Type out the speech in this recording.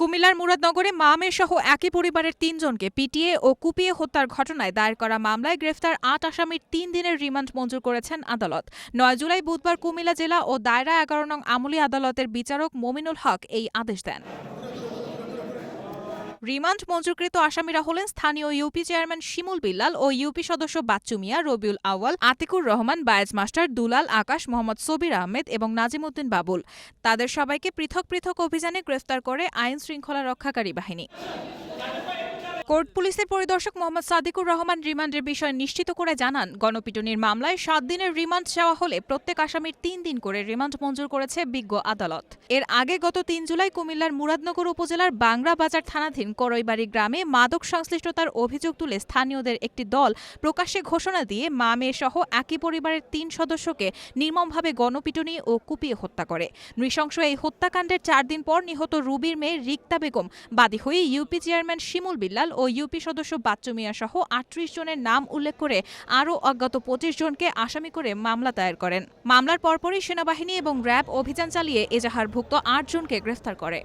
কুমিল্লার মুরাদনগরে মা মেয়ে সহ একই পরিবারের ৩ জনকে পিটিয়ে ও কুপিয়ে হত্যার ঘটনায় দায়ের করা মামলায় গ্রেফতার ৮ আসামির ৩ দিনের রিমান্ড মঞ্জুর করেছেন আদালত। ৯ জুলাই বুধবার কুমিল্লা জেলা ও দায়রা ১১ নং আমলি আদালতের বিচারক মমিনুল হক এই আদেশ দেন। রিমান্ড মঞ্জুরকৃত আসামিরা হলেন স্থানীয় ইউপি চেয়ারম্যান শিমুল বিল্লাল ও ইউপি সদস্য বাচ্চু মিয়া, রবিউল আউয়াল, আতিকুর রহমান, বায়েজ মাস্টার, দুলাল, আকাশ, মোহাম্মদ সবির আহমেদ এবং নাজিমউদ্দিন বাবুল। তাদের সবাইকে পৃথক পৃথক অভিযানে গ্রেফতার করে আইন শৃঙ্খলা রক্ষাকারী বাহিনী। কোর্ট পুলিশের পরিদর্শক মোহাম্মদ সাদিকুর রহমান রিমান্ডের বিষয় নিশ্চিত করে জানান, গণপিটুনির মামলায় ৭ দিনের রিমান্ড চাওয়া হলে প্রত্যেক আসামির ৩ দিন করে রিমান্ড মঞ্জুর করেছে বিজ্ঞ আদালত। এর আগে গত ৩ জুলাই কুমিল্লার মুরাদনগর উপজেলার বাংরা বাজার থানাধীন করইবাড়ি গ্রামে মাদক সংশ্লিষ্টতার অভিযোগ তুলে স্থানীয়দের একটি দল প্রকাশ্যে ঘোষণা দিয়ে মা মেয়ে সহ একই পরিবারের ৩ সদস্যকে নির্মমভাবে গণপিটুনি ও কুপিয়ে হত্যা করে। নৃশংস এই হত্যাকাণ্ডের ৪ দিন পর নিহত রুবির মেয়ে রিক্তা বেগম বাদী হয়ে ইউপি চেয়ারম্যান শিমুল বিল্লাল ও ইউপি সদস্য বাচ্চু মিয়া সহ ৩৮ জনের নাম উল্লেখ করে আরও অজ্ঞাত ২৫ জনকে আসামি করে মামলা দায়ের করেন। মামলার পরপরই সেনাবাহিনী এবং র্যাব অভিযান চালিয়ে এজাহারভুক্ত ৮ জনকে গ্রেফতার করে।